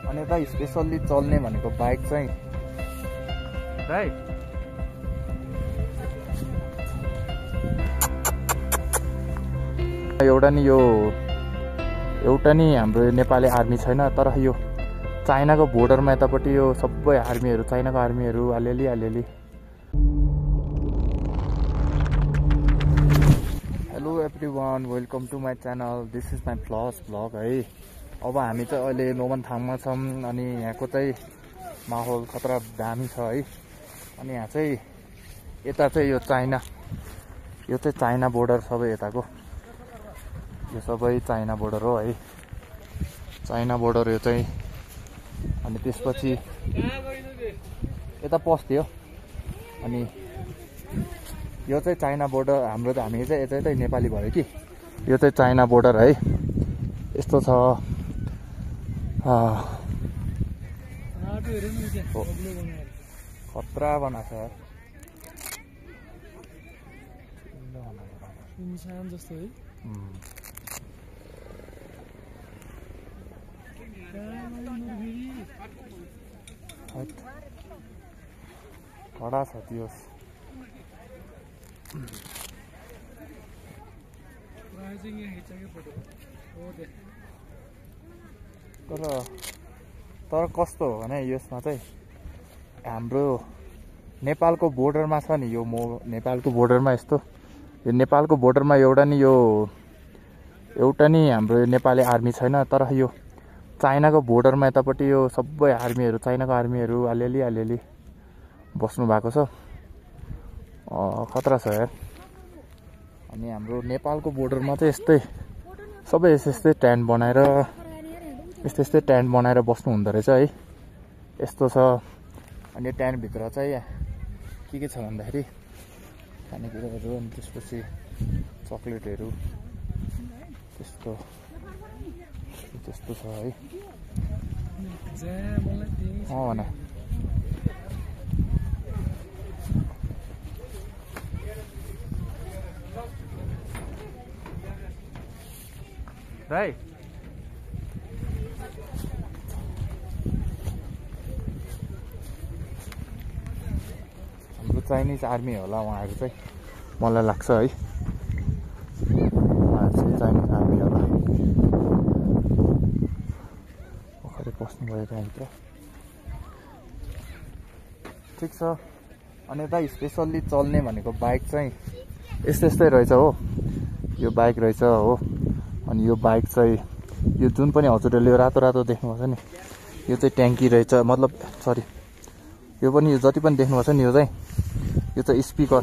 अनि यता स्पेसल्ली चल्ने भनेको बाइक चाहिँ दाइ एउटा नि हाम्रो नेपाली आर्मी छैन, तर यो चाइनाको बोर्डरमा यतापट्टि यो सबै आर्मीहरू, चाइनाको आर्मीहरू अलिअलि। Hello everyone, welcome to my channel. This is my first vlog है। अब हामी चाहिँ अहिले नोमनथाङमा छौँ अनि यहाँको चाहिँ माहौल खतरा दामी छ है। अनि यहाँ चाहिँ यता चाहिँ यो चाहिँ चाइना बोर्डर सबै यताको, यो सबै चाइना बोर्डर हो है। चाइना बोर्डर यो चाहिँ, अनि त्यसपछि यता पस्थ्यो। अनि यो चाहिँ चाइना बोर्डर, हामी चाहिँ यतै नेपाली भयो कि यो चाहिँ चाइना बोर्डर है। यस्तो छ खतरा बनाएको छ यार, इंसान जस्तो है। कडा छ त्यो। तर कस्तो हो भने यसमा चाहिँ हाम्रो नेपालको बोर्डरमा छ नि, यो नेपालको बोर्डरमा यस्तो, यो नेपालको बोर्डरमा एउटा नि हाम्रो नेपाली आर्मी छैन, तर यो चाइनाको बोर्डरमा यतापट्टि यो सबै आर्मीहरू, चाइनाको आर्मीहरू अलिअलि बस्नु भएको छ। खतरा छ यार। अनि हाम्रो नेपालको बोर्डरमा चाहिँ सबै यस्तै टेन्ट बनाएर बस्नु हुँदो रहेछ है। यस्तो छ। अनि टेन्टभित्र चाहिँ के छ भन्दाखेरि खानेकुराहरू, अनि त्यसपछि चक्लेटहरू त्यस्तो छ है। भन राई। हाम्रो चाइनिज आर्मी होला उहाँहरू चाहिँ, मलाई लाग्छ है। उहाँहरू चाहिँ चाइनिज आर्मी होला। भर्खरै पस्नुभयो त्यहाँभित्र। ठिक छ। अनि यता स्पेसल्ली चल्ने भनेको बाइक चाहिँ यस्तै रहेछ हो। यो बाइक रहेछ हो। अनि यो बाइक चाहिँ यो जुन पनि हजुरहरूले रातो देख्नुभएको छ नि, यो चाहिँ ट्याङ्की रहेछ। मतलब सरी, यो पनि जति पनि देख्नुभएको छ नि, यो चाहिँ स्पिकर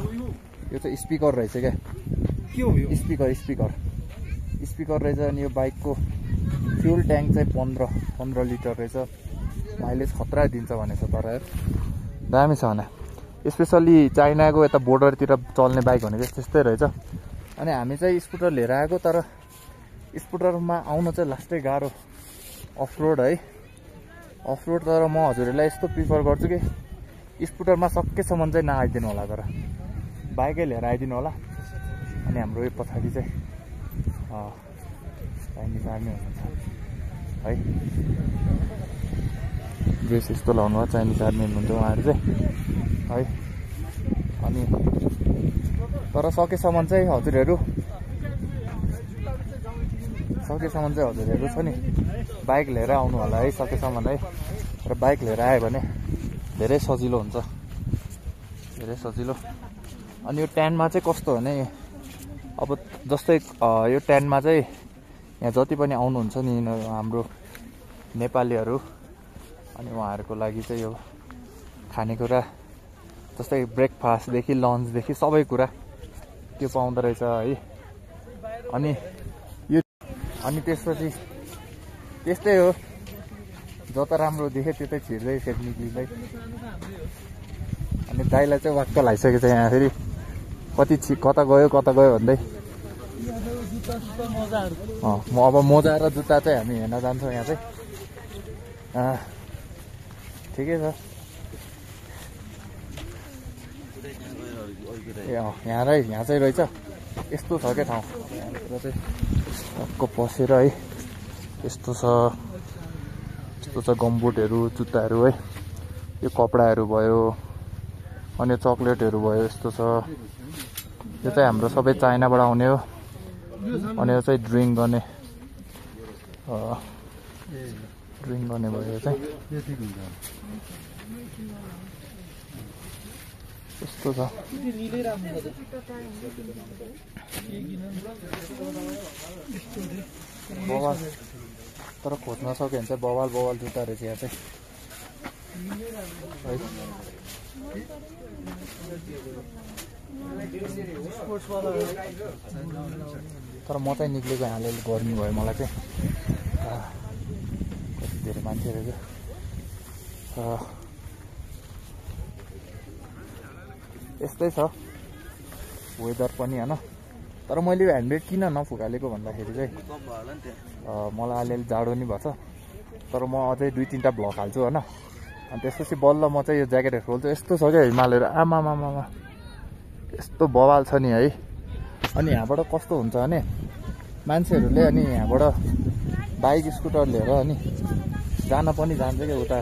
रहेछ क्या। के हो यो? स्पिकर रहेछ। अनि यो बाइकको फ्युल ट्याङ्क चाहिँ 15 लिटर रहेछ। माइलेज खतरा दिन्छ भनेछ। तर दामी छ भने, स्पेसल्ली चाइनाको यता बोर्डरतिर चल्ने बाइक भनेको त्यस्तै रहेछ। अनि हामी चाहिँ स्कुटर लिएर आएको, तर स्कुटरमा आउन चाहिँ लास्टै गाह्रो, अफरोड है। अफरोड। तर म हजुरहरूलाई यस्तो प्रिफर गर्छु कि स्कुटरमा सकेसम्म चाहिँ नआइदिनु होला, तर बाइकै लिएर आइदिनु होला। अनि हाम्रो यो पछाडि चाहिँ चाइनिज आर्मी हुनुहुन्छ है। ड्रेस यस्तो लाउनु भयो, चाइनिज आर्मी हुनुहुन्छ उहाँहरू चाहिँ है। अनि तर सकेसम्म चाहिँ हजुरहरू छ नि, बाइक लिएर आउनु होला है सकेसम्म है। र बाइक लिएर आयो भने धेरै सजिलो हुन्छ, धेरै सजिलो। अनि यो टेन्टमा चाहिँ कस्तो भने, अब जस्तै यो टेन्टमा चाहिँ यहाँ जति पनि आउनुहुन्छ नि हाम्रो नेपालीहरू, अनि उहाँहरूको लागि चाहिँ यो खानेकुरा जस्तै ब्रेकफास्टदेखि लन्चदेखि सबै कुरा त्यो पाउँदो रहेछ है। अनि त्यसपछि त्यस्तै हो, जता राम्रो देख्यो त्यतै छिर्दै फेरि निक्लिँदै। अनि दाइलाई चाहिँ वाक्क लागिसकेको छ यहाँ, फेरि कता गयो भन्दै। म अब मोजा र जुत्ता चाहिँ हामी हेर्न जान्छौँ यहाँ चाहिँ। ठिकै छ। यहाँ चाहिँ रहेछ। यस्तो छ क्या ठाउँ। यहाँभित्र चाहिँ टक्क पसेर है यस्तो छ। यस्तो छ गमबुटहरू जुत्ताहरू है यो कपडाहरू भयो अनि चक्लेटहरू भयो यस्तो छ यो चाहिँ हाम्रो सबै चाइनाबाट आउने हो अनि यो चाहिँ ड्रिङ्क गर्ने भयो यो चाहिँ यस्तो छ बवाल तर खोज्न सक्यो भने चाहिँ बवाल जुत्ता रहेछ यहाँ चाहिँ तर म चाहिँ निक्लेको यहाँले गर्मी भयो मलाई चाहिँ कति धेरै मान्छेहरू क्या यस्तै छ वेदर पनि होइन तर मैले यो ह्यान्डब्रेड किन नफुकालेको भन्दाखेरि चाहिँ मलाई अलिअलि जाडो नि भएको छ तर म अझै 2-3टा भ्लग हाल्छु होइन अनि त्यसपछि बल्ल म चाहिँ यो ज्याकेटहरू खोल्छु यस्तो छ क्या हिमालहरू आमामामा यस्तो बवाल छ नि है अनि यहाँबाट कस्तो हुन्छ भने मान्छेहरूले अनि यहाँबाट बाइक स्कुटर लिएर अनि जान पनि जान्छ क्या उता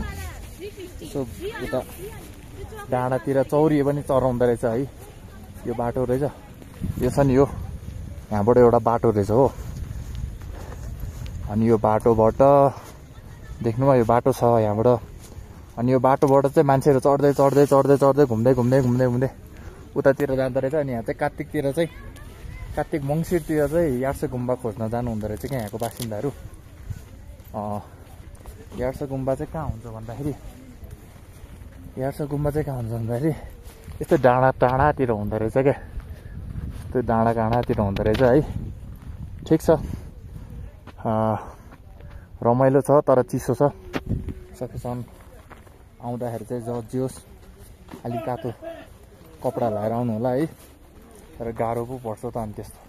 यसो उता डाँडातिर चौरी पनि चराउँदो रहेछ है यो बाटो रहेछ यो छ नि यो यहाँबाट एउटा बाटो रहेछ हो अनि यो बाटोबाट देख्नुमा यो बाटो छ यहाँबाट अनि यो बाटोबाट चाहिँ मान्छेहरू चढ्दै घुम्दै उतातिर जाँदो रहेछ अनि यहाँ चाहिँ कार्तिक मङ्सिरतिर चाहिँ यार्से गुम्बा खोज्न जानु हुँदो रहेछ क्या यहाँको बासिन्दाहरू यार्से गुम्बा चाहिँ कहाँ हुन्छ भन्दाखेरि यस्तो डाँडातिर हुँदो रहेछ क्या यस्तो डाँडातिर हुँदो रहेछ है ठिक छ रमाइलो छ तर चिसो छ सकेसम्म आउँदाखेरि चाहिँ जे होस् अलिक तातो कपडा लगाएर आउनु होला है तर गाह्रो पो पर्छ त अनि त्यस्तो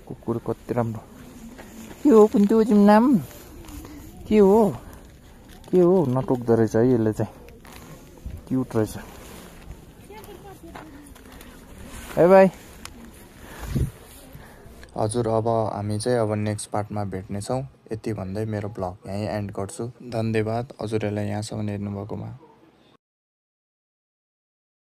कुकुर कति राम्रो के हो कुन्ती तिम्रो नाम के हो नटोक्दो रहेछ है यसले चाहिँ क्युट रहेछ बाई हजुर अब हामी चाहिँ अब नेक्स्ट पार्टमा भेट्नेछौँ यति भन्दै मेरो ब्लग यहीँ एन्ड गर्छु धन्यवाद हजुरहरूलाई यहाँसम्म हेर्नुभएकोमा